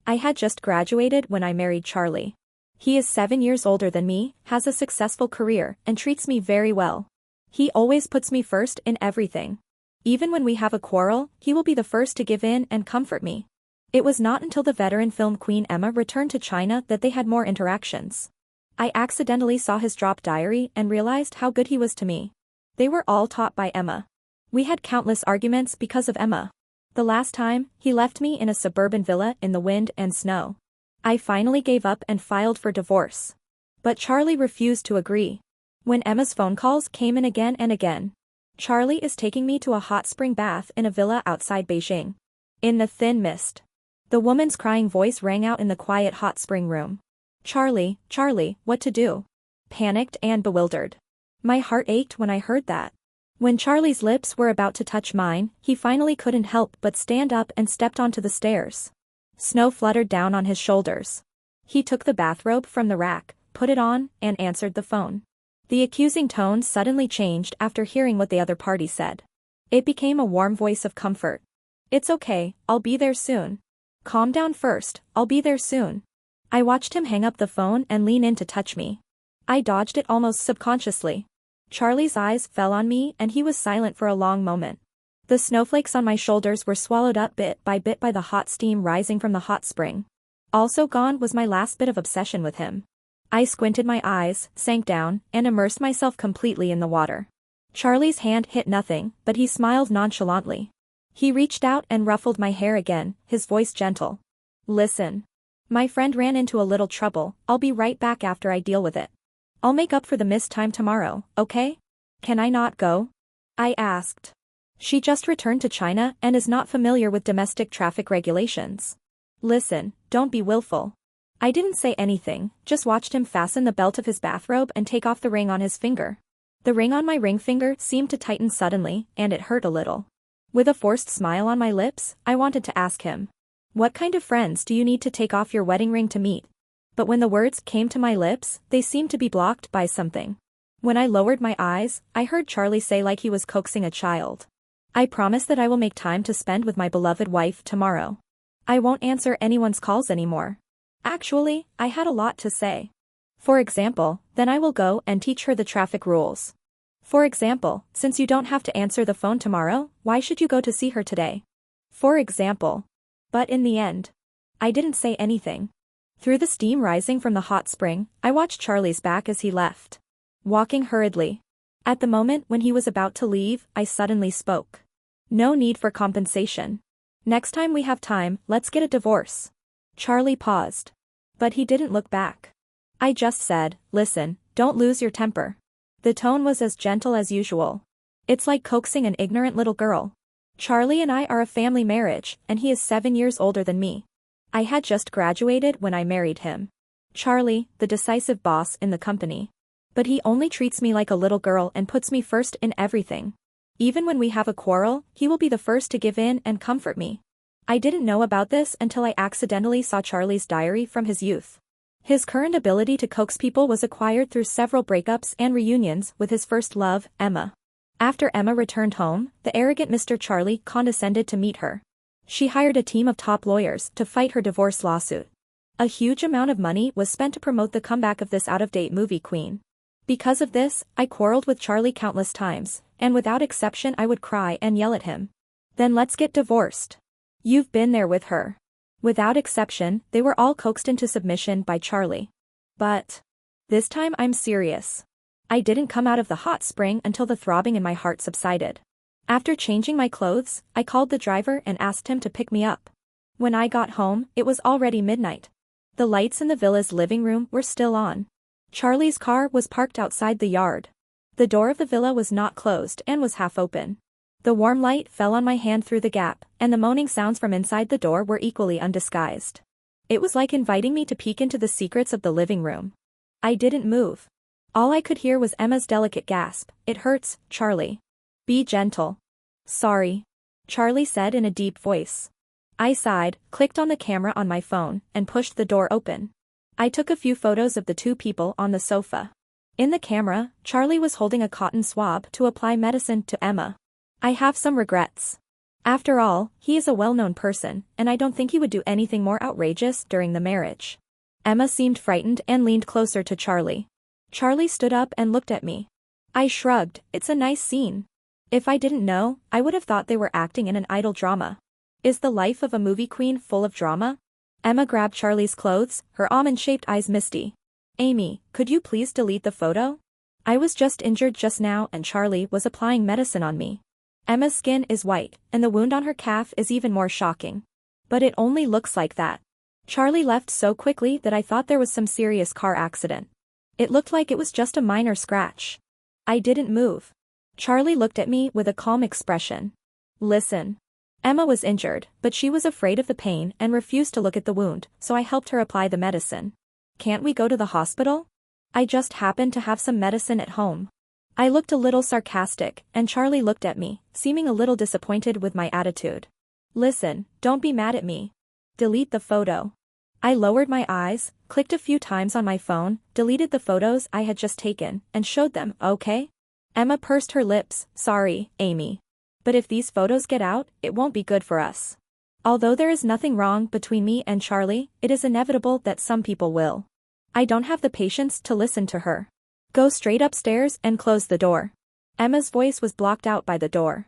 I had just graduated when I married Charlie. He is 7 years older than me, has a successful career, and treats me very well. He always puts me first in everything. Even when we have a quarrel, he will be the first to give in and comfort me. It was not until the veteran film queen Emma returned to China that they had more interactions. I accidentally saw his drop diary and realized how good he was to me. They were all taught by Emma. We had countless arguments because of Emma. The last time, he left me in a suburban villa in the wind and snow. I finally gave up and filed for divorce. But Charlie refused to agree. When Emma's phone calls came in again and again. Charlie is taking me to a hot spring bath in a villa outside Beijing. In the thin mist. The woman's crying voice rang out in the quiet hot spring room. Charlie, Charlie, what to do? Panicked and bewildered. My heart ached when I heard that. When Charlie's lips were about to touch mine, he finally couldn't help but stand up and stepped onto the stairs. Snow fluttered down on his shoulders. He took the bathrobe from the rack, put it on, and answered the phone. The accusing tone suddenly changed after hearing what the other party said. It became a warm voice of comfort. It's okay, I'll be there soon. Calm down first, I'll be there soon. I watched him hang up the phone and lean in to touch me. I dodged it almost subconsciously. Charlie's eyes fell on me and he was silent for a long moment. The snowflakes on my shoulders were swallowed up bit by the hot steam rising from the hot spring. Also gone was my last bit of obsession with him. I squinted my eyes, sank down, and immersed myself completely in the water. Charlie's hand hit nothing, but he smiled nonchalantly. He reached out and ruffled my hair again, his voice gentle. Listen. My friend ran into a little trouble, I'll be right back after I deal with it. I'll make up for the missed time tomorrow, okay? Can I not go? I asked. She just returned to China and is not familiar with domestic traffic regulations. Listen, don't be willful. I didn't say anything, just watched him fasten the belt of his bathrobe and take off the ring on his finger. The ring on my ring finger seemed to tighten suddenly, and it hurt a little. With a forced smile on my lips, I wanted to ask him. What kind of friends do you need to take off your wedding ring to meet? But when the words came to my lips, they seemed to be blocked by something. When I lowered my eyes, I heard Charlie say like he was coaxing a child. I promise that I will make time to spend with my beloved wife tomorrow. I won't answer anyone's calls anymore. Actually, I had a lot to say. For example, then I will go and teach her the traffic rules. For example, since you don't have to answer the phone tomorrow, why should you go to see her today? For example. But in the end, I didn't say anything. Through the steam rising from the hot spring, I watched Charlie's back as he left. Walking hurriedly. At the moment when he was about to leave, I suddenly spoke. No need for compensation. Next time we have time, let's get a divorce. Charlie paused. But he didn't look back. I just said, listen, don't lose your temper. The tone was as gentle as usual. It's like coaxing an ignorant little girl. Charlie and I are a family marriage, and he is 7 years older than me. I had just graduated when I married him. Charlie, the decisive boss in the company. But he only treats me like a little girl and puts me first in everything. Even when we have a quarrel, he will be the first to give in and comfort me. I didn't know about this until I accidentally saw Charlie's diary from his youth. His current ability to coax people was acquired through several breakups and reunions with his first love, Emma. After Emma returned home, the arrogant Mr. Charlie condescended to meet her. She hired a team of top lawyers to fight her divorce lawsuit. A huge amount of money was spent to promote the comeback of this out-of-date movie queen. Because of this, I quarreled with Charlie countless times, and without exception I would cry and yell at him. Then let's get divorced. You've been there with her. Without exception, they were all coaxed into submission by Charlie. But this time I'm serious. I didn't come out of the hot spring until the throbbing in my heart subsided. After changing my clothes, I called the driver and asked him to pick me up. When I got home, it was already midnight. The lights in the villa's living room were still on. Charlie's car was parked outside the yard. The door of the villa was not closed and was half open. The warm light fell on my hand through the gap, and the moaning sounds from inside the door were equally undisguised. It was like inviting me to peek into the secrets of the living room. I didn't move. All I could hear was Emma's delicate gasp, "It hurts, Charlie. Be gentle." "Sorry," Charlie said in a deep voice. I sighed, clicked on the camera on my phone, and pushed the door open. I took a few photos of the two people on the sofa. In the camera, Charlie was holding a cotton swab to apply medicine to Emma. "I have some regrets," After all, he is a well-known person, and I don't think he would do anything more outrageous during the marriage. Emma seemed frightened and leaned closer to Charlie. Charlie stood up and looked at me. I shrugged. It's a nice scene. If I didn't know, I would have thought they were acting in an idol drama. Is the life of a movie queen full of drama? Emma grabbed Charlie's clothes, her almond-shaped eyes misty. Amy, could you please delete the photo? I was just injured just now and Charlie was applying medicine on me. Emma's skin is white, and the wound on her calf is even more shocking. But it only looks like that. Charlie left so quickly that I thought there was some serious car accident. It looked like it was just a minor scratch. I didn't move. Charlie looked at me with a calm expression. Listen. Emma was injured, but she was afraid of the pain and refused to look at the wound, so I helped her apply the medicine. Can't we go to the hospital? I just happened to have some medicine at home. I looked a little sarcastic, and Charlie looked at me, seeming a little disappointed with my attitude. Listen, don't be mad at me. Delete the photo. I lowered my eyes, clicked a few times on my phone, deleted the photos I had just taken, and showed them, okay? Emma pursed her lips. Sorry, Amy. But if these photos get out, it won't be good for us. Although there is nothing wrong between me and Charlie, it is inevitable that some people will. I don't have the patience to listen to her. Go straight upstairs and close the door. Emma's voice was blocked out by the door.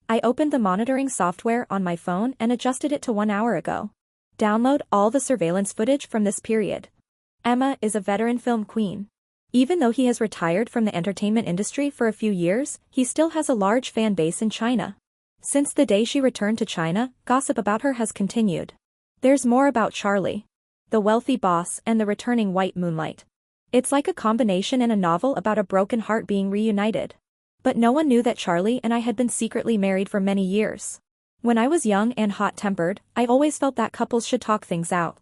I opened the monitoring software on my phone and adjusted it to 1 hour ago. Download all the surveillance footage from this period. Emma is a veteran film queen. Even though he has retired from the entertainment industry for a few years, he still has a large fan base in China. Since the day she returned to China, gossip about her has continued. There's more about Charlie, the wealthy boss and the returning white moonlight. It's like a combination in a novel about a broken heart being reunited. But no one knew that Charlie and I had been secretly married for many years. When I was young and hot-tempered, I always felt that couples should talk things out.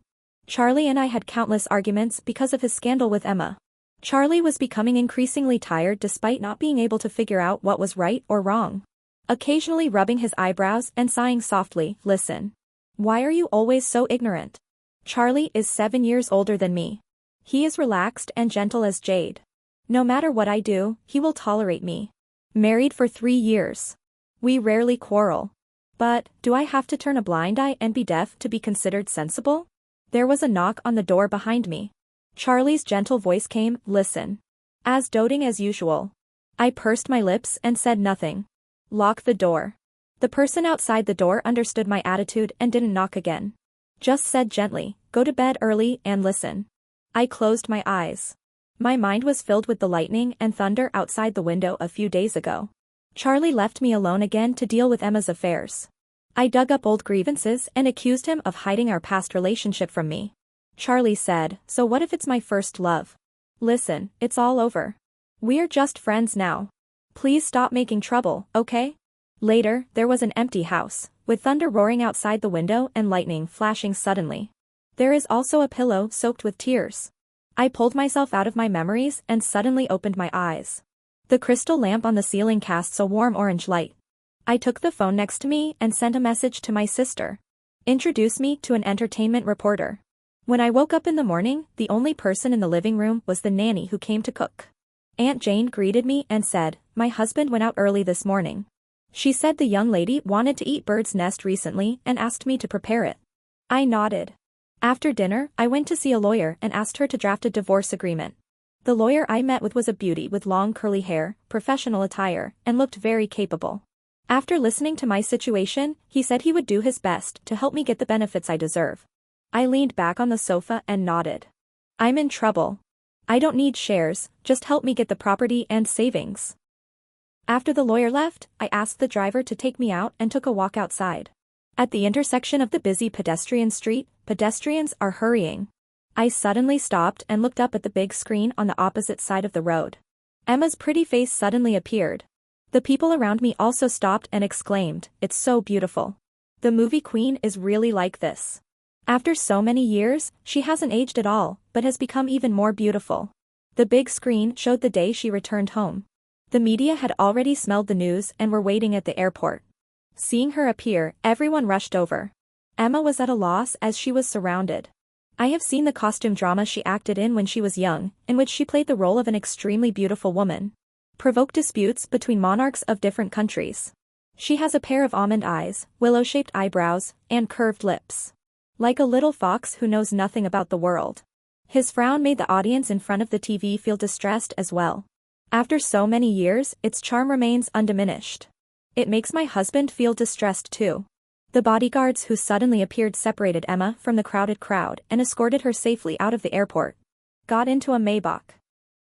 Charlie and I had countless arguments because of his scandal with Emma. Charlie was becoming increasingly tired despite not being able to figure out what was right or wrong. Occasionally rubbing his eyebrows and sighing softly, listen. Why are you always so ignorant? Charlie is 7 years older than me. He is relaxed and gentle as jade. No matter what I do, he will tolerate me. Married for 3 years. We rarely quarrel. But, do I have to turn a blind eye and be deaf to be considered sensible? There was a knock on the door behind me. Charlie's gentle voice came, listen. As doting as usual. I pursed my lips and said nothing. Lock the door. The person outside the door understood my attitude and didn't knock again. Just said gently, go to bed early and listen. I closed my eyes. My mind was filled with the lightning and thunder outside the window a few days ago. Charlie left me alone again to deal with Emma's affairs. I dug up old grievances and accused him of hiding our past relationship from me. Charlie said, so what if it's my first love? Listen, it's all over. We're just friends now. Please stop making trouble, okay? Later, there was an empty house, with thunder roaring outside the window and lightning flashing suddenly. There is also a pillow soaked with tears. I pulled myself out of my memories and suddenly opened my eyes. The crystal lamp on the ceiling casts a warm orange light. I took the phone next to me and sent a message to my sister. Introduce me to an entertainment reporter. When I woke up in the morning, the only person in the living room was the nanny who came to cook. Aunt Jane greeted me and said, my husband went out early this morning. She said the young lady wanted to eat bird's nest recently and asked me to prepare it. I nodded. After dinner, I went to see a lawyer and asked her to draft a divorce agreement. The lawyer I met with was a beauty with long curly hair, professional attire, and looked very capable. After listening to my situation, he said he would do his best to help me get the benefits I deserve. I leaned back on the sofa and nodded. I'm in trouble. I don't need shares, just help me get the property and savings. After the lawyer left, I asked the driver to take me out and took a walk outside. At the intersection of the busy pedestrian street, pedestrians are hurrying. I suddenly stopped and looked up at the big screen on the opposite side of the road. Emma's pretty face suddenly appeared. The people around me also stopped and exclaimed, it's so beautiful. The movie queen is really like this. After so many years, she hasn't aged at all, but has become even more beautiful. The big screen showed the day she returned home. The media had already smelled the news and were waiting at the airport. Seeing her appear, everyone rushed over. Emma was at a loss as she was surrounded. I have seen the costume drama she acted in when she was young, in which she played the role of an extremely beautiful woman. Provoked disputes between monarchs of different countries. She has a pair of almond eyes, willow-shaped eyebrows, and curved lips. Like a little fox who knows nothing about the world. His frown made the audience in front of the TV feel distressed as well. After so many years, its charm remains undiminished. It makes my husband feel distressed too. The bodyguards who suddenly appeared separated Emma from the crowded crowd and escorted her safely out of the airport. Got into a Maybach.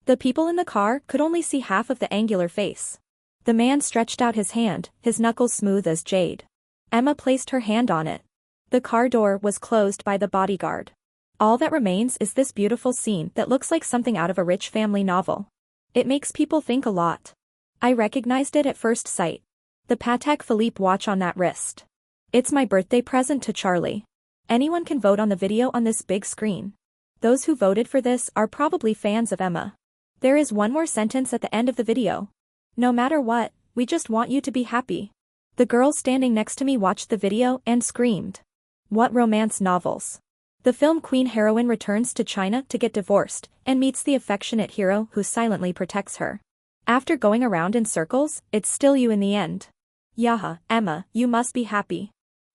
The people in the car could only see half of the angular face. The man stretched out his hand, his knuckles smooth as jade. Emma placed her hand on it. The car door was closed by the bodyguard. All that remains is this beautiful scene that looks like something out of a rich family novel. It makes people think a lot. I recognized it at first sight. The Patek Philippe watch on that wrist. It's my birthday present to Charlie. Anyone can vote on the video on this big screen. Those who voted for this are probably fans of Emma. There is one more sentence at the end of the video. No matter what, we just want you to be happy. The girl standing next to me watched the video and screamed. What romance novels? The film queen heroine returns to China to get divorced and meets the affectionate hero who silently protects her. After going around in circles, it's still you in the end. Yaha, Emma, you must be happy.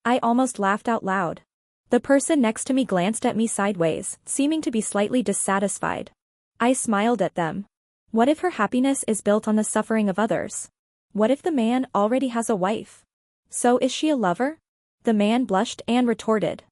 I almost laughed out loud. The person next to me glanced at me sideways, seeming to be slightly dissatisfied. I smiled at them. What if her happiness is built on the suffering of others? What if the man already has a wife? So is she a lover? The man blushed and retorted.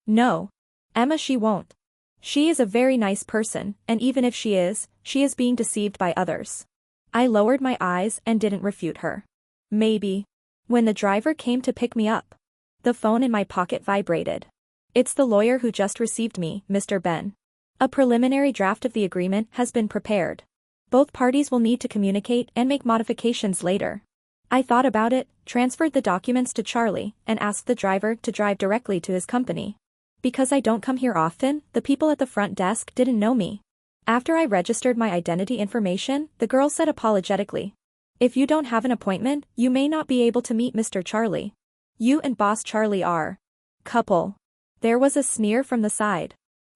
No. Emma, she won't. She is a very nice person, and even if she is being deceived by others. I lowered my eyes and didn't refute her. Maybe. When the driver came to pick me up. The phone in my pocket vibrated. It's the lawyer who just received me, Mr. Ben. A preliminary draft of the agreement has been prepared. Both parties will need to communicate and make modifications later. I thought about it, transferred the documents to Charlie, and asked the driver to drive directly to his company. Because I don't come here often, the people at the front desk didn't know me. After I registered my identity information, the girl said apologetically. If you don't have an appointment, you may not be able to meet Mr. Charlie. You and Boss Charlie are couple. There was a sneer from the side.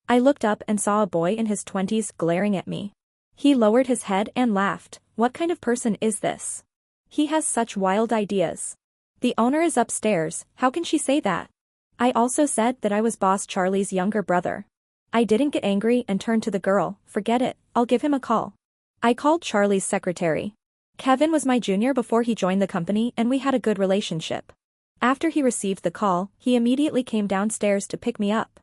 I looked up and saw a boy in his 20s glaring at me. He lowered his head and laughed. What kind of person is this? He has such wild ideas. The owner is upstairs, how can she say that? I also said that I was Boss Charlie's younger brother. I didn't get angry and turned to the girl. Forget it, I'll give him a call. I called Charlie's secretary. Kevin was my junior before he joined the company and we had a good relationship. After he received the call, he immediately came downstairs to pick me up.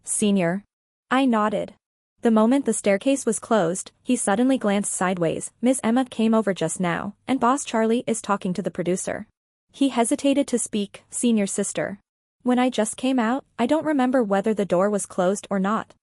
Senior. I nodded. The moment the staircase was closed, he suddenly glanced sideways. Miss Emma came over just now, and Boss Charlie is talking to the producer. He hesitated to speak, senior sister. When I just came out, I don't remember whether the door was closed or not.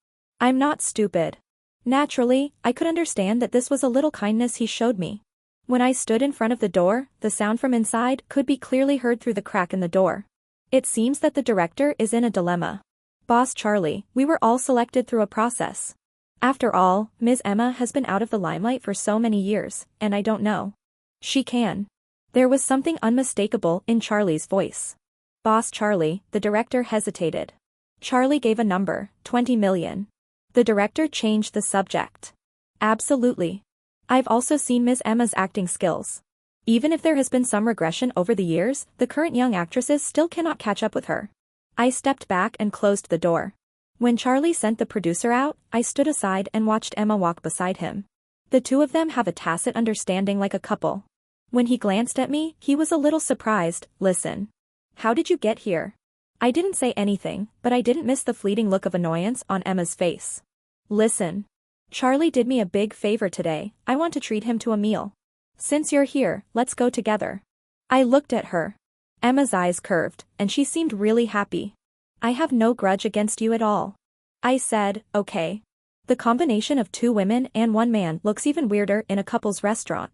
I'm not stupid. Naturally, I could understand that this was a little kindness he showed me. When I stood in front of the door, the sound from inside could be clearly heard through the crack in the door. It seems that the director is in a dilemma. Boss Charlie, we were all selected through a process. After all, Ms. Emma has been out of the limelight for so many years, and I don't know. She can. There was something unmistakable in Charlie's voice. Boss Charlie, the director hesitated. Charlie gave a number, 20 million. The director changed the subject. Absolutely. I've also seen Ms. Emma's acting skills. Even if there has been some regression over the years, the current young actresses still cannot catch up with her. I stepped back and closed the door. When Charlie sent the producer out, I stood aside and watched Emma walk beside him. The two of them have a tacit understanding like a couple. When he glanced at me, he was a little surprised. Listen. How did you get here? I didn't say anything, but I didn't miss the fleeting look of annoyance on Emma's face. Listen. Charlie did me a big favor today, I want to treat him to a meal. Since you're here, let's go together. I looked at her. Emma's eyes curved, and she seemed really happy. I have no grudge against you at all. I said, okay. The combination of two women and one man looks even weirder in a couple's restaurant.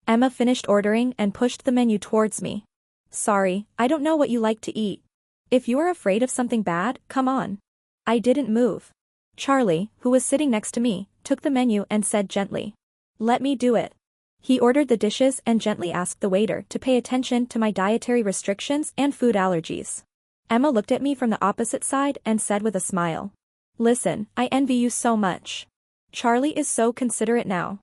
Emma finished ordering and pushed the menu towards me. Sorry, I don't know what you like to eat. If you are afraid of something bad, come on. I didn't move. Charlie, who was sitting next to me, took the menu and said gently. Let me do it. He ordered the dishes and gently asked the waiter to pay attention to my dietary restrictions and food allergies. Emma looked at me from the opposite side and said with a smile. Listen, I envy you so much. Charlie is so considerate now.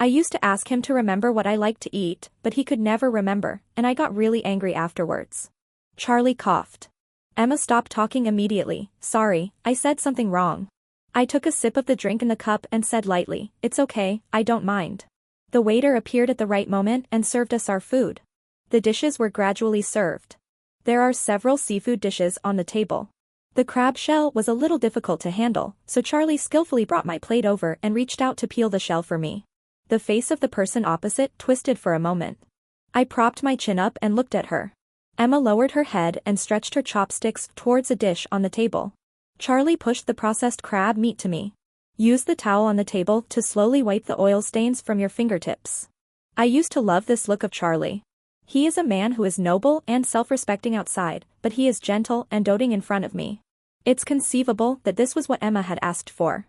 I used to ask him to remember what I liked to eat, but he could never remember, and I got really angry afterwards. Charlie coughed. Emma stopped talking immediately. Sorry, I said something wrong. I took a sip of the drink in the cup and said lightly, it's okay, I don't mind. The waiter appeared at the right moment and served us our food. The dishes were gradually served. There are several seafood dishes on the table. The crab shell was a little difficult to handle, so Charlie skillfully brought my plate over and reached out to peel the shell for me. The face of the person opposite twisted for a moment. I propped my chin up and looked at her. Emma lowered her head and stretched her chopsticks towards a dish on the table. Charlie pushed the processed crab meat to me. Use the towel on the table to slowly wipe the oil stains from your fingertips. I used to love this look of Charlie. He is a man who is noble and self-respecting outside, but he is gentle and doting in front of me. It's conceivable that this was what Emma had asked for.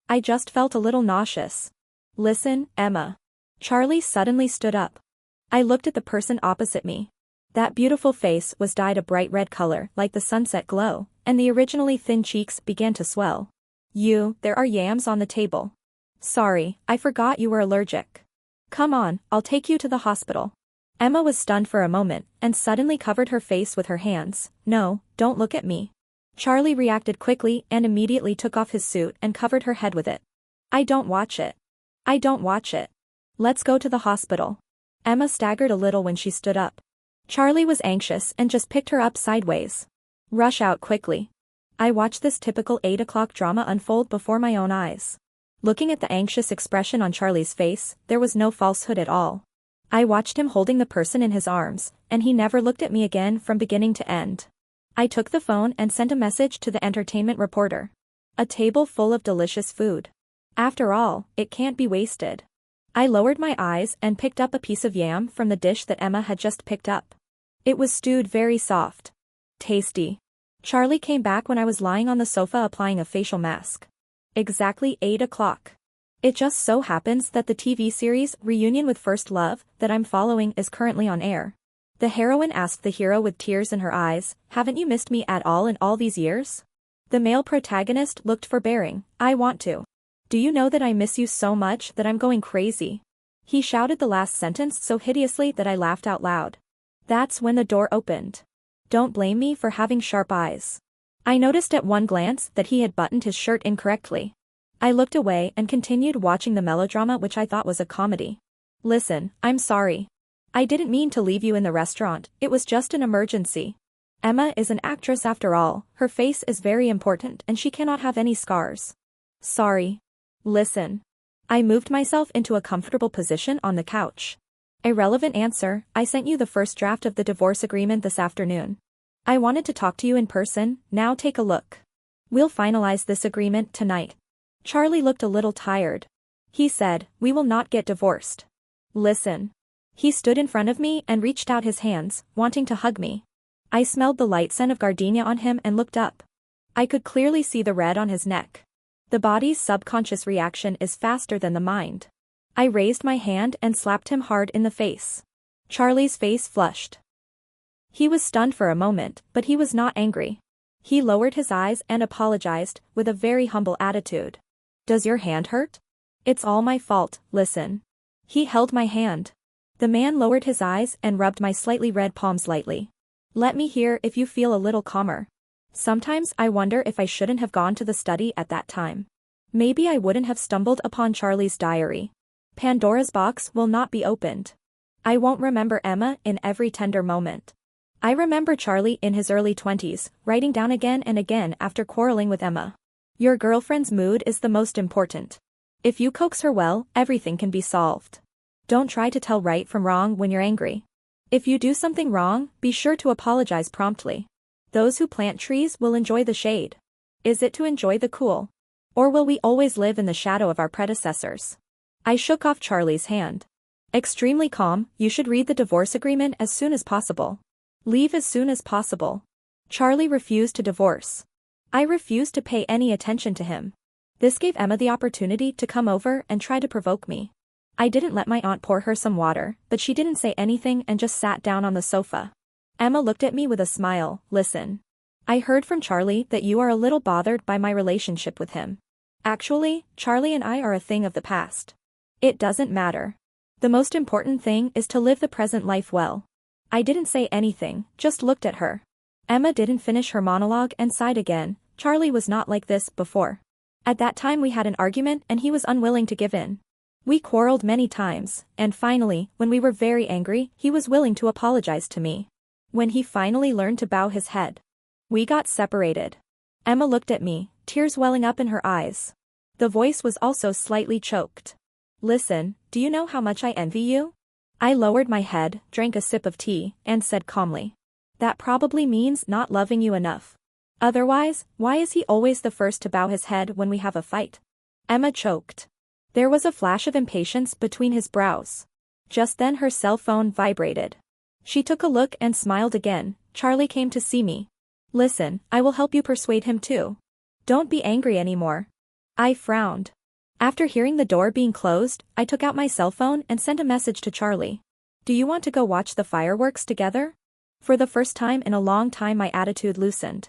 I just felt a little nauseous. Listen, Emma. Charlie suddenly stood up. I looked at the person opposite me. That beautiful face was dyed a bright red color like the sunset glow, and the originally thin cheeks began to swell. There are yams on the table. Sorry, I forgot you were allergic. Come on, I'll take you to the hospital. Emma was stunned for a moment, and suddenly covered her face with her hands. No, don't look at me. Charlie reacted quickly and immediately took off his suit and covered her head with it. I don't watch it. I don't watch it. Let's go to the hospital. Emma staggered a little when she stood up. Charlie was anxious and just picked her up sideways. Rush out quickly. I watched this typical 8 o'clock drama unfold before my own eyes. Looking at the anxious expression on Charlie's face, there was no falsehood at all. I watched him holding the person in his arms, and he never looked at me again from beginning to end. I took the phone and sent a message to the entertainment reporter. A table full of delicious food. After all, it can't be wasted. I lowered my eyes and picked up a piece of yam from the dish that Emma had just picked up. It was stewed very soft. Tasty. Charlie came back when I was lying on the sofa applying a facial mask. Exactly 8 o'clock. It just so happens that the TV series Reunion with First Love that I'm following is currently on air. The heroine asked the hero with tears in her eyes, haven't you missed me at all in all these years? The male protagonist looked forbearing, I want to. Do you know that I miss you so much that I'm going crazy? He shouted the last sentence so hideously that I laughed out loud. That's when the door opened. Don't blame me for having sharp eyes. I noticed at one glance that he had buttoned his shirt incorrectly. I looked away and continued watching the melodrama which I thought was a comedy. Listen, I'm sorry. I didn't mean to leave you in the restaurant, it was just an emergency. Emma is an actress after all, her face is very important and she cannot have any scars. Sorry. Listen. I moved myself into a comfortable position on the couch. Irrelevant answer, I sent you the first draft of the divorce agreement this afternoon. I wanted to talk to you in person, now take a look. We'll finalize this agreement tonight. Charlie looked a little tired. He said, we will not get divorced. Listen. He stood in front of me and reached out his hands, wanting to hug me. I smelled the light scent of gardenia on him and looked up. I could clearly see the red on his neck. The body's subconscious reaction is faster than the mind. I raised my hand and slapped him hard in the face. Charlie's face flushed. He was stunned for a moment, but he was not angry. He lowered his eyes and apologized, with a very humble attitude. Does your hand hurt? It's all my fault, listen. He held my hand. The man lowered his eyes and rubbed my slightly red palms lightly. Let me hear if you feel a little calmer. Sometimes I wonder if I shouldn't have gone to the study at that time. Maybe I wouldn't have stumbled upon Charlie's diary. Pandora's box will not be opened. I won't remember Emma in every tender moment. I remember Charlie in his early 20s, writing down again and again after quarreling with Emma. Your girlfriend's mood is the most important. If you coax her well, everything can be solved. Don't try to tell right from wrong when you're angry. If you do something wrong, be sure to apologize promptly. Those who plant trees will enjoy the shade. Is it to enjoy the cool? Or will we always live in the shadow of our predecessors? I shook off Charlie's hand. Extremely calm, you should read the divorce agreement as soon as possible. Leave as soon as possible. Charlie refused to divorce. I refused to pay any attention to him. This gave Emma the opportunity to come over and try to provoke me. I didn't let my aunt pour her some water, but she didn't say anything and just sat down on the sofa. Emma looked at me with a smile. Listen. I heard from Charlie that you are a little bothered by my relationship with him. Actually, Charlie and I are a thing of the past. It doesn't matter. The most important thing is to live the present life well. I didn't say anything, just looked at her. Emma didn't finish her monologue and sighed again. Charlie was not like this before. At that time we had an argument and he was unwilling to give in. We quarreled many times, and finally, when we were very angry, he was willing to apologize to me. When he finally learned to bow his head, we got separated. Emma looked at me, tears welling up in her eyes. The voice was also slightly choked. Listen, do you know how much I envy you? I lowered my head, drank a sip of tea, and said calmly. That probably means not loving you enough. Otherwise, why is he always the first to bow his head when we have a fight? Emma choked. There was a flash of impatience between his brows. Just then her cell phone vibrated. She took a look and smiled again. Charlie came to see me. Listen, I will help you persuade him too. Don't be angry anymore. I frowned. After hearing the door being closed, I took out my cell phone and sent a message to Charlie. Do you want to go watch the fireworks together? For the first time in a long time my attitude loosened.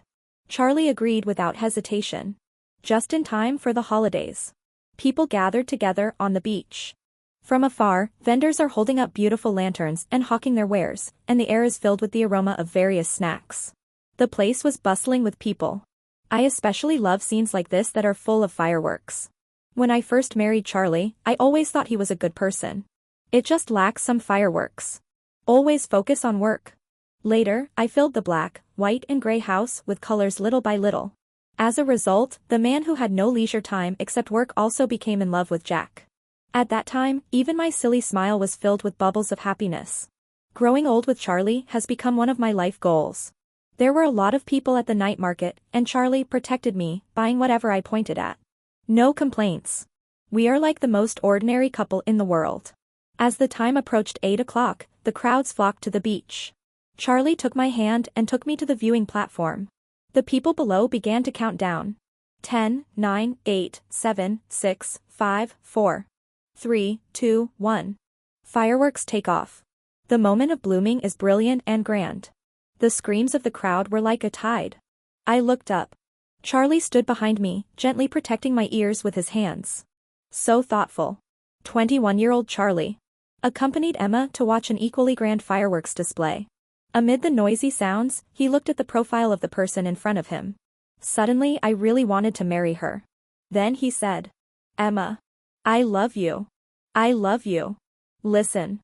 Charlie agreed without hesitation. Just in time for the holidays. People gathered together on the beach. From afar, vendors are holding up beautiful lanterns and hawking their wares, and the air is filled with the aroma of various snacks. The place was bustling with people. I especially love scenes like this that are full of fireworks. When I first married Charlie, I always thought he was a good person. It just lacks some fireworks. Always focus on work. Later, I filled the black, white and gray house with colors little by little. As a result, the man who had no leisure time except work also became in love with Jack. At that time, even my silly smile was filled with bubbles of happiness. Growing old with Charlie has become one of my life goals. There were a lot of people at the night market, and Charlie protected me, buying whatever I pointed at. No complaints. We are like the most ordinary couple in the world. As the time approached 8 o'clock, the crowds flocked to the beach. Charlie took my hand and took me to the viewing platform. The people below began to count down. 10, 9, 8, 7, 6, 5, 4, 3, 2, 1. Fireworks take off. The moment of blooming is brilliant and grand. The screams of the crowd were like a tide. I looked up. Charlie stood behind me, gently protecting my ears with his hands. So thoughtful. 21-year-old Charlie accompanied Emma to watch an equally grand fireworks display. Amid the noisy sounds, he looked at the profile of the person in front of him. Suddenly I really wanted to marry her. Then he said, Emma. I love you. I love you. Listen.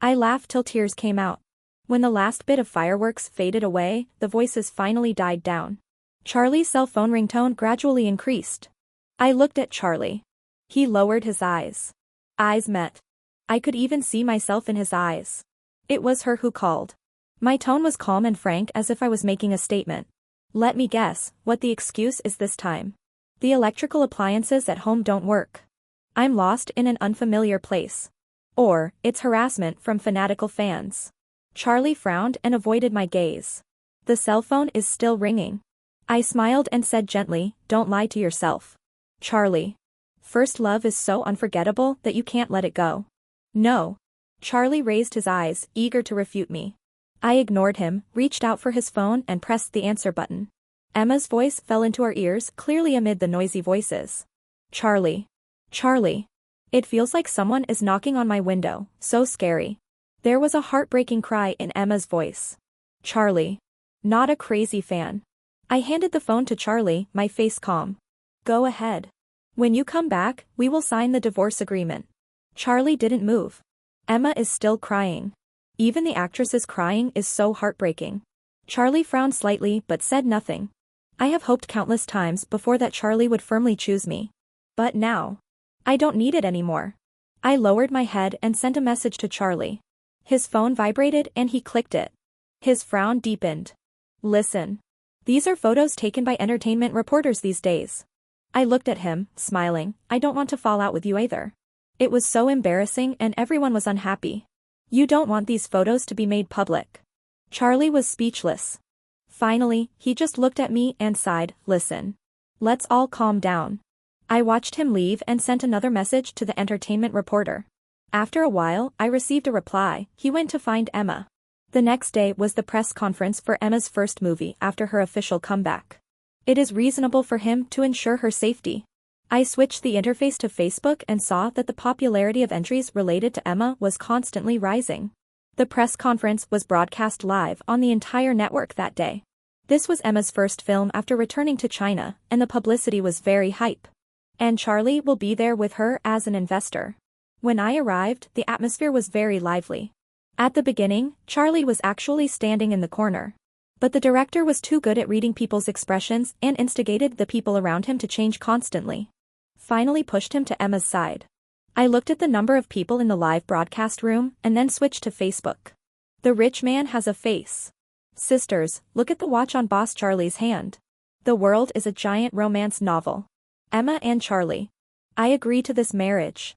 I laughed till tears came out. When the last bit of fireworks faded away, the voices finally died down. Charlie's cell phone ringtone gradually increased. I looked at Charlie. He lowered his eyes. Eyes met. I could even see myself in his eyes. It was her who called. My tone was calm and frank as if I was making a statement. Let me guess what the excuse is this time. The electrical appliances at home don't work. I'm lost in an unfamiliar place. Or, it's harassment from fanatical fans. Charlie frowned and avoided my gaze. The cell phone is still ringing. I smiled and said gently, don't lie to yourself. Charlie. First love is so unforgettable that you can't let it go. No. Charlie raised his eyes, eager to refute me. I ignored him, reached out for his phone and pressed the answer button. Emma's voice fell into our ears clearly amid the noisy voices. Charlie. Charlie. It feels like someone is knocking on my window, so scary. There was a heartbreaking cry in Emma's voice. Charlie. Not a crazy fan. I handed the phone to Charlie, my face calm. Go ahead. When you come back, we will sign the divorce agreement. Charlie didn't move. Emma is still crying. Even the actress's crying is so heartbreaking. Charlie frowned slightly but said nothing. I have hoped countless times before that Charlie would firmly choose me. But now. I don't need it anymore. I lowered my head and sent a message to Charlie. His phone vibrated and he clicked it. His frown deepened. Listen. These are photos taken by entertainment reporters these days. I looked at him, smiling. I don't want to fall out with you either. It was so embarrassing and everyone was unhappy. You don't want these photos to be made public. Charlie was speechless. Finally, he just looked at me and sighed, listen. Let's all calm down. I watched him leave and sent another message to the entertainment reporter. After a while, I received a reply. He went to find Emma. The next day was the press conference for Emma's first movie after her official comeback. It is reasonable for him to ensure her safety. I switched the interface to Facebook and saw that the popularity of entries related to Emma was constantly rising. The press conference was broadcast live on the entire network that day. This was Emma's first film after returning to China, and the publicity was very hype. And Charlie will be there with her as an investor. When I arrived, the atmosphere was very lively. At the beginning, Charlie was actually standing in the corner. But the director was too good at reading people's expressions and instigated the people around him to change constantly. Finally pushed him to Emma's side. I looked at the number of people in the live broadcast room and then switched to Facebook. The rich man has a face. Sisters, look at the watch on Boss Charlie's hand. The world is a giant romance novel. Emma and Charlie. I agree to this marriage.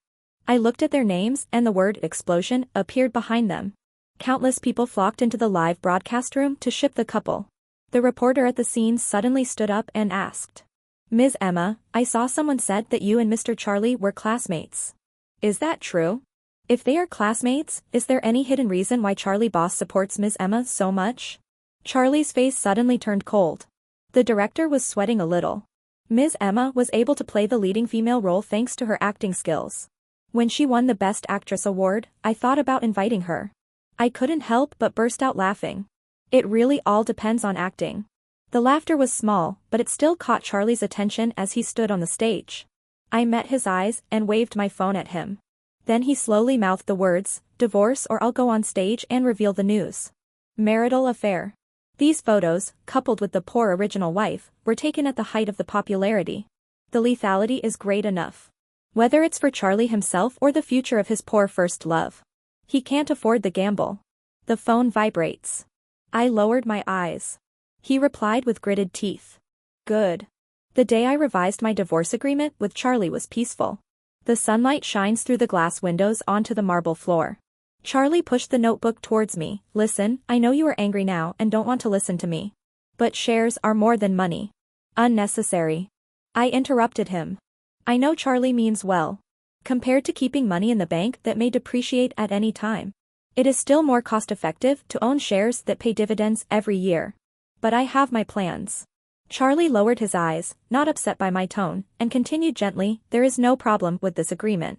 I looked at their names and the word explosion appeared behind them. Countless people flocked into the live broadcast room to ship the couple. The reporter at the scene suddenly stood up and asked, "Ms. Emma, I saw someone said that you and Mr. Charlie were classmates. Is that true? If they are classmates, is there any hidden reason why Charlie Boss supports Ms. Emma so much?" Charlie's face suddenly turned cold. The director was sweating a little. Ms. Emma was able to play the leading female role thanks to her acting skills. When she won the Best Actress award, I thought about inviting her. I couldn't help but burst out laughing. It really all depends on acting. The laughter was small, but it still caught Charlie's attention as he stood on the stage. I met his eyes and waved my phone at him. Then he slowly mouthed the words, "Divorce or I'll go on stage and reveal the news." Marital affair. These photos, coupled with the poor original wife, were taken at the height of the popularity. The lethality is great enough. Whether it's for Charlie himself or the future of his poor first love. He can't afford the gamble. The phone vibrates. I lowered my eyes. He replied with gritted teeth. Good. The day I revised my divorce agreement with Charlie was peaceful. The sunlight shines through the glass windows onto the marble floor. Charlie pushed the notebook towards me. "Listen, I know you are angry now and don't want to listen to me. But shares are more than money. Unnecessary." I interrupted him. I know Charlie means well. Compared to keeping money in the bank that may depreciate at any time, it is still more cost-effective to own shares that pay dividends every year. But I have my plans. Charlie lowered his eyes, not upset by my tone, and continued gently, "There is no problem with this agreement.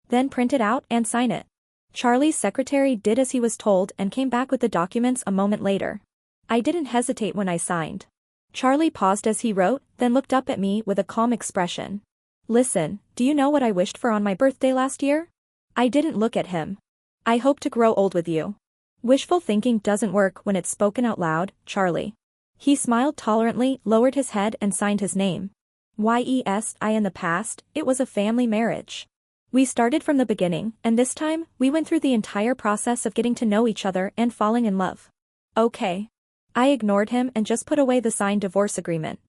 Then print it out and sign it." Charlie's secretary did as he was told and came back with the documents a moment later. I didn't hesitate when I signed. Charlie paused as he wrote, then looked up at me with a calm expression. "Listen, do you know what I wished for on my birthday last year?" I didn't look at him. "I hope to grow old with you." Wishful thinking doesn't work when it's spoken out loud, Charlie. He smiled tolerantly, lowered his head and signed his name. Yes, in the past, it was a family marriage. We started from the beginning, and this time, we went through the entire process of getting to know each other and falling in love. Okay. I ignored him and just put away the signed divorce agreement.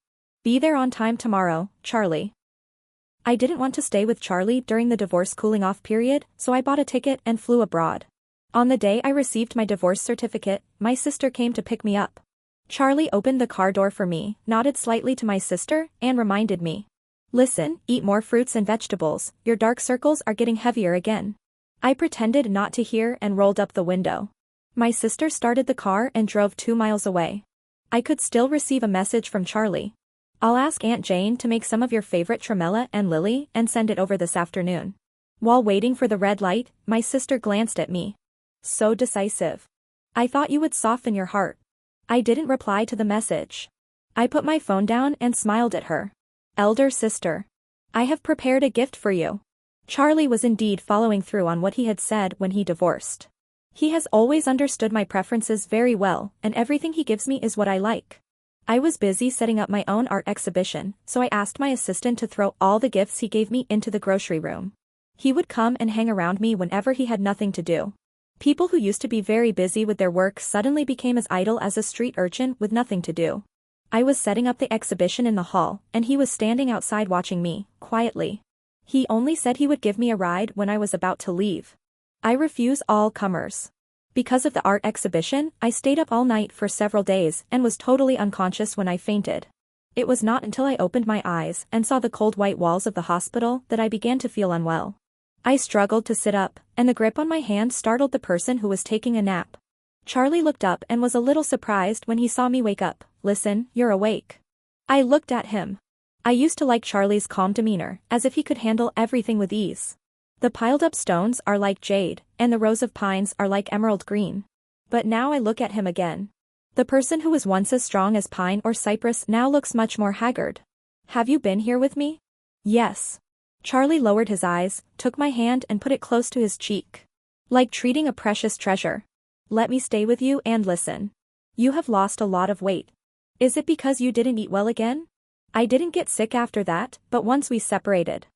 "Be there on time tomorrow, Charlie." I didn't want to stay with Charlie during the divorce cooling-off period, so I bought a ticket and flew abroad. On the day I received my divorce certificate, my sister came to pick me up. Charlie opened the car door for me, nodded slightly to my sister, and reminded me. "Listen, eat more fruits and vegetables, your dark circles are getting heavier again." I pretended not to hear and rolled up the window. My sister started the car and drove 2 miles away. I could still receive a message from Charlie. "I'll ask Aunt Jane to make some of your favorite tremella and lily and send it over this afternoon." While waiting for the red light, my sister glanced at me. "So decisive. I thought you would soften your heart." I didn't reply to the message. I put my phone down and smiled at her. "Elder sister. I have prepared a gift for you." Charlie was indeed following through on what he had said when he divorced. He has always understood my preferences very well, and everything he gives me is what I like. I was busy setting up my own art exhibition, so I asked my assistant to throw all the gifts he gave me into the grocery room. He would come and hang around me whenever he had nothing to do. People who used to be very busy with their work suddenly became as idle as a street urchin with nothing to do. I was setting up the exhibition in the hall, and he was standing outside watching me, quietly. He only said he would give me a ride when I was about to leave. I refuse all comers. Because of the art exhibition, I stayed up all night for several days and was totally unconscious when I fainted. It was not until I opened my eyes and saw the cold white walls of the hospital that I began to feel unwell. I struggled to sit up, and the grip on my hand startled the person who was taking a nap. Charlie looked up and was a little surprised when he saw me wake up. "Listen, you're awake." I looked at him. I used to like Charlie's calm demeanor, as if he could handle everything with ease. The piled-up stones are like jade, and the rows of pines are like emerald green. But now I look at him again. The person who was once as strong as pine or cypress now looks much more haggard. Have you been here with me? Yes. Charlie lowered his eyes, took my hand and put it close to his cheek. Like treating a precious treasure. Let me stay with you and listen. You have lost a lot of weight. Is it because you didn't eat well again? I didn't get sick after that, but once we separated.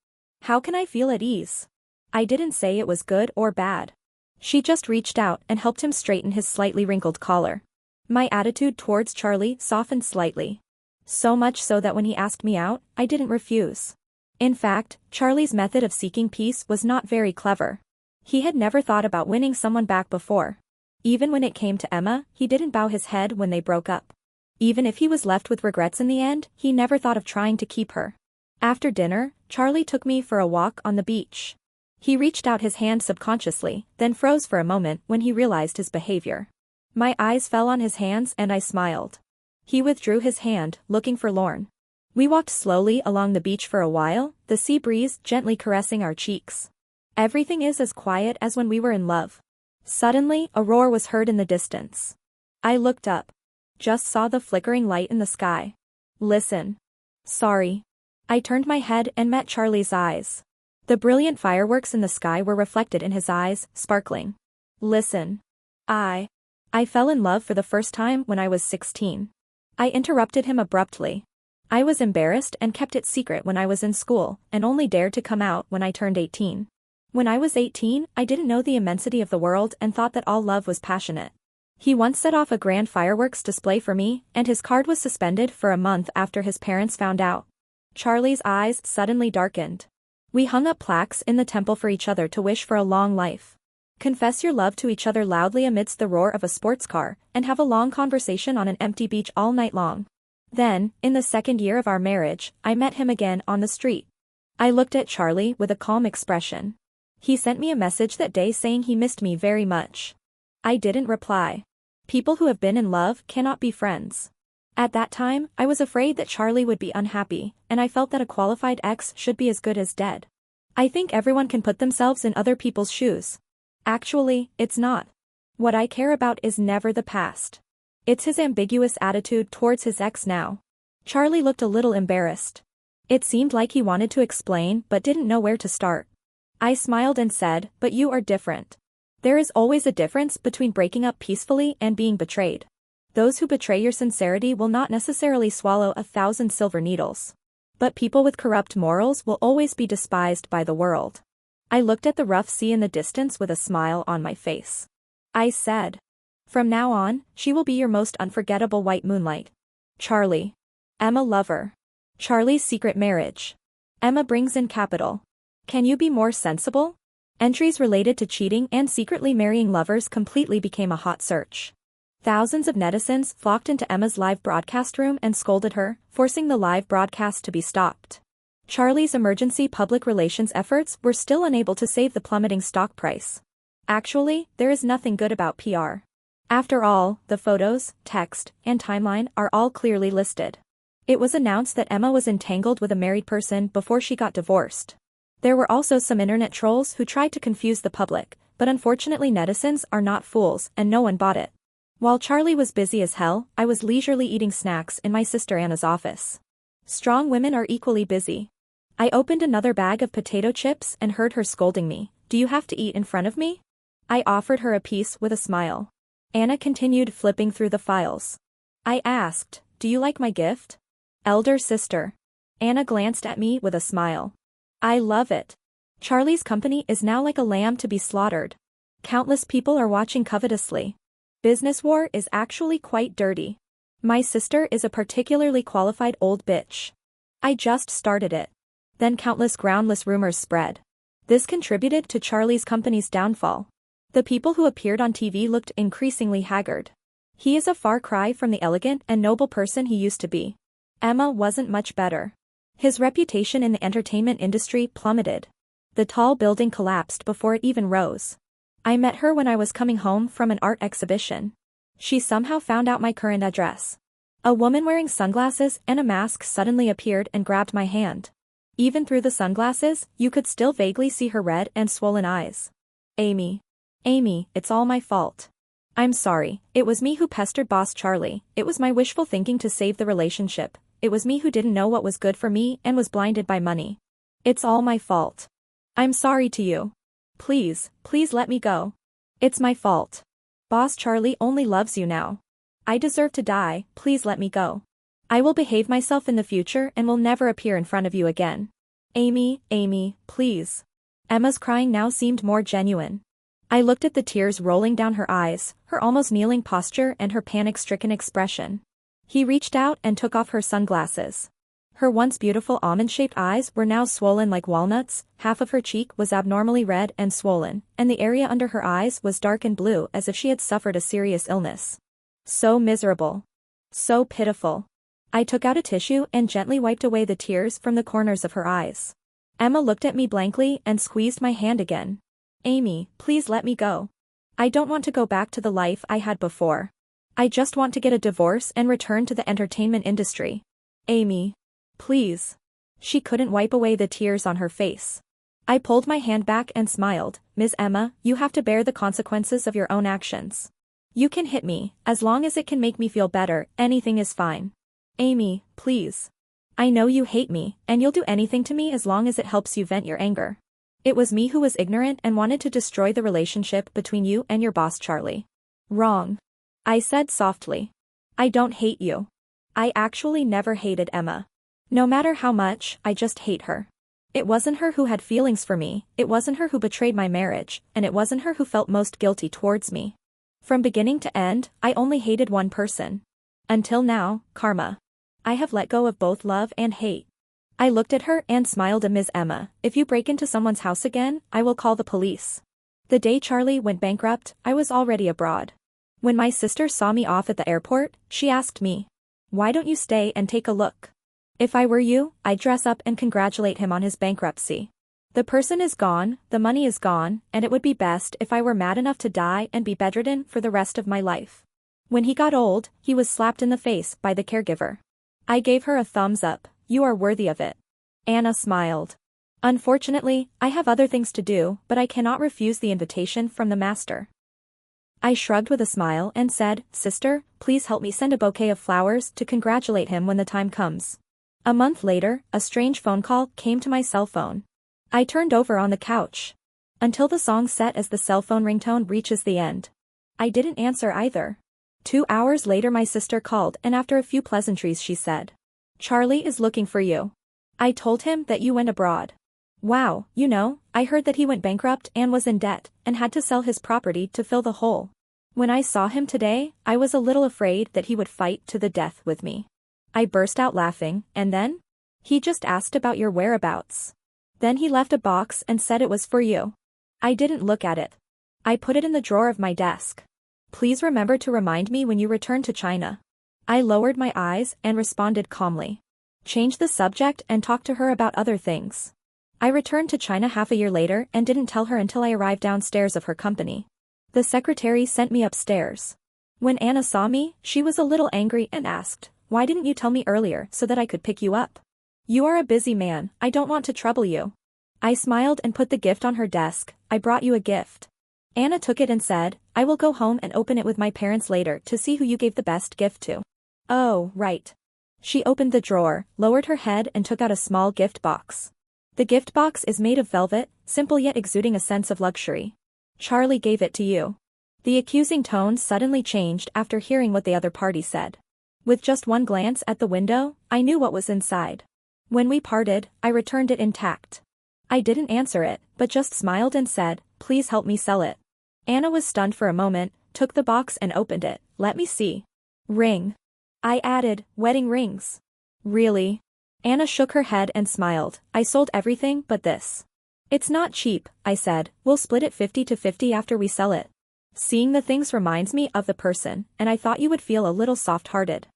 How can I feel at ease? I didn't say it was good or bad. She just reached out and helped him straighten his slightly wrinkled collar. My attitude towards Charlie softened slightly. So much so that when he asked me out, I didn't refuse. In fact, Charlie's method of seeking peace was not very clever. He had never thought about winning someone back before. Even when it came to Emma, he didn't bow his head when they broke up. Even if he was left with regrets in the end, he never thought of trying to keep her. After dinner, Charlie took me for a walk on the beach. He reached out his hand subconsciously, then froze for a moment when he realized his behavior. My eyes fell on his hands and I smiled. He withdrew his hand, looking forlorn. We walked slowly along the beach for a while, the sea breeze gently caressing our cheeks. Everything is as quiet as when we were in love. Suddenly, a roar was heard in the distance. I looked up. Just saw the flickering light in the sky. Listen. Sorry. I turned my head and met Charlie's eyes. The brilliant fireworks in the sky were reflected in his eyes, sparkling. Listen. I fell in love for the first time when I was 16. I interrupted him abruptly. I was embarrassed and kept it secret when I was in school, and only dared to come out when I turned 18. When I was 18, I didn't know the immensity of the world and thought that all love was passionate. He once set off a grand fireworks display for me, and his card was suspended for a month after his parents found out. Charlie's eyes suddenly darkened. We hung up plaques in the temple for each other to wish for a long life. Confess your love to each other loudly amidst the roar of a sports car, and have a long conversation on an empty beach all night long. Then, in the second year of our marriage, I met him again on the street. I looked at Charlie with a calm expression. He sent me a message that day saying he missed me very much. I didn't reply. People who have been in love cannot be friends. At that time, I was afraid that Charlie would be unhappy, and I felt that a qualified ex should be as good as dead. I think everyone can put themselves in other people's shoes. Actually, it's not. What I care about is never the past. It's his ambiguous attitude towards his ex now. Charlie looked a little embarrassed. It seemed like he wanted to explain but didn't know where to start. I smiled and said, "But you are different. There is always a difference between breaking up peacefully and being betrayed. Those who betray your sincerity will not necessarily swallow 1,000 silver needles. But people with corrupt morals will always be despised by the world." I looked at the rough sea in the distance with a smile on my face. I said, "From now on, she will be your most unforgettable white moonlight." Charlie. Emma lover. Charlie's secret marriage. Emma brings in capital. Can you be more sensible? Entries related to cheating and secretly marrying lovers completely became a hot search. Thousands of netizens flocked into Emma's live broadcast room and scolded her, forcing the live broadcast to be stopped. Charlie's emergency public relations efforts were still unable to save the plummeting stock price. Actually, there is nothing good about PR. After all, the photos, text, and timeline are all clearly listed. It was announced that Emma was entangled with a married person before she got divorced. There were also some internet trolls who tried to confuse the public, but unfortunately netizens are not fools and no one bought it. While Charlie was busy as hell, I was leisurely eating snacks in my sister Anna's office. Strong women are equally busy. I opened another bag of potato chips and heard her scolding me. "Do you have to eat in front of me?" I offered her a piece with a smile. Anna continued flipping through the files. I asked, "Do you like my gift?" "Elder sister." Anna glanced at me with a smile. "I love it. Charlie's company is now like a lamb to be slaughtered. Countless people are watching covetously. Business war is actually quite dirty. My sister is a particularly qualified old bitch. I just started it." Then countless groundless rumors spread. This contributed to Charlie's company's downfall. The people who appeared on TV looked increasingly haggard. He is a far cry from the elegant and noble person he used to be. Emma wasn't much better. His reputation in the entertainment industry plummeted. The tall building collapsed before it even rose. I met her when I was coming home from an art exhibition. She somehow found out my current address. A woman wearing sunglasses and a mask suddenly appeared and grabbed my hand. Even through the sunglasses, you could still vaguely see her red and swollen eyes. Amy. Amy, it's all my fault. I'm sorry, it was me who pestered Boss Charlie, it was my wishful thinking to save the relationship, it was me who didn't know what was good for me and was blinded by money. It's all my fault. I'm sorry to you. Please, please let me go. It's my fault. Boss Charlie only loves you now. I deserve to die, please let me go. I will behave myself in the future and will never appear in front of you again. Amy, Amy, please. Emma's crying now seemed more genuine. I looked at the tears rolling down her eyes, her almost kneeling posture and her panic-stricken expression. He reached out and took off her sunglasses. Her once beautiful almond-shaped eyes were now swollen like walnuts, half of her cheek was abnormally red and swollen, and the area under her eyes was dark and blue as if she had suffered a serious illness. So miserable. So pitiful. I took out a tissue and gently wiped away the tears from the corners of her eyes. Emma looked at me blankly and squeezed my hand again. Amy, please let me go. I don't want to go back to the life I had before. I just want to get a divorce and return to the entertainment industry. Amy. Please. She couldn't wipe away the tears on her face. I pulled my hand back and smiled. Ms. Emma, you have to bear the consequences of your own actions. You can hit me, as long as it can make me feel better, anything is fine. Amy, please. I know you hate me, and you'll do anything to me as long as it helps you vent your anger. It was me who was ignorant and wanted to destroy the relationship between you and your boss Charlie. Wrong. I said softly. I don't hate you. I actually never hated Emma. No matter how much, I just hate her. It wasn't her who had feelings for me, it wasn't her who betrayed my marriage, and it wasn't her who felt most guilty towards me. From beginning to end, I only hated one person. Until now, karma. I have let go of both love and hate. I looked at her and smiled at Ms. Emma. If you break into someone's house again, I will call the police. The day Charlie went bankrupt, I was already abroad. When my sister saw me off at the airport, she asked me, "Why don't you stay and take a look?" If I were you, I'd dress up and congratulate him on his bankruptcy. The person is gone, the money is gone, and it would be best if I were mad enough to die and be bedridden for the rest of my life. When he got old, he was slapped in the face by the caregiver. I gave her a thumbs up. You are worthy of it. Anna smiled. Unfortunately, I have other things to do, but I cannot refuse the invitation from the master. I shrugged with a smile and said, Sister, please help me send a bouquet of flowers to congratulate him when the time comes. A month later, a strange phone call came to my cell phone. I turned over on the couch. Until the song set as the cell phone ringtone reaches the end. I didn't answer either. 2 hours later my sister called and after a few pleasantries she said, Charlie is looking for you. I told him that you went abroad. Wow, you know, I heard that he went bankrupt and was in debt, and had to sell his property to fill the hole. When I saw him today, I was a little afraid that he would fight to the death with me. I burst out laughing, and then? He just asked about your whereabouts. Then he left a box and said it was for you. I didn't look at it. I put it in the drawer of my desk. Please remember to remind me when you return to China. I lowered my eyes and responded calmly. Change the subject and talk to her about other things. I returned to China half a year later and didn't tell her until I arrived downstairs of her company. The secretary sent me upstairs. When Anna saw me, she was a little angry and asked, Why didn't you tell me earlier so that I could pick you up? You are a busy man, I don't want to trouble you. I smiled and put the gift on her desk. I brought you a gift. Anna took it and said, I will go home and open it with my parents later to see who you gave the best gift to. Oh, right. She opened the drawer, lowered her head and took out a small gift box. The gift box is made of velvet, simple yet exuding a sense of luxury. Charlie gave it to you. The accusing tone suddenly changed after hearing what the other party said. With just one glance at the window, I knew what was inside. When we parted, I returned it intact. I didn't answer it, but just smiled and said, Please help me sell it. Anna was stunned for a moment, took the box and opened it. Let me see. Ring. I added, wedding rings. Really? Anna shook her head and smiled. I sold everything but this. It's not cheap, I said, we'll split it 50-50 after we sell it. Seeing the things reminds me of the person, and I thought you would feel a little soft-hearted.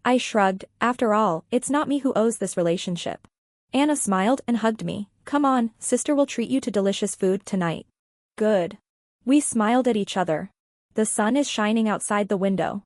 I shrugged, after all, it's not me who owes this relationship. Anna smiled and hugged me. Come on, sister will treat you to delicious food tonight. Good. We smiled at each other. The sun is shining outside the window.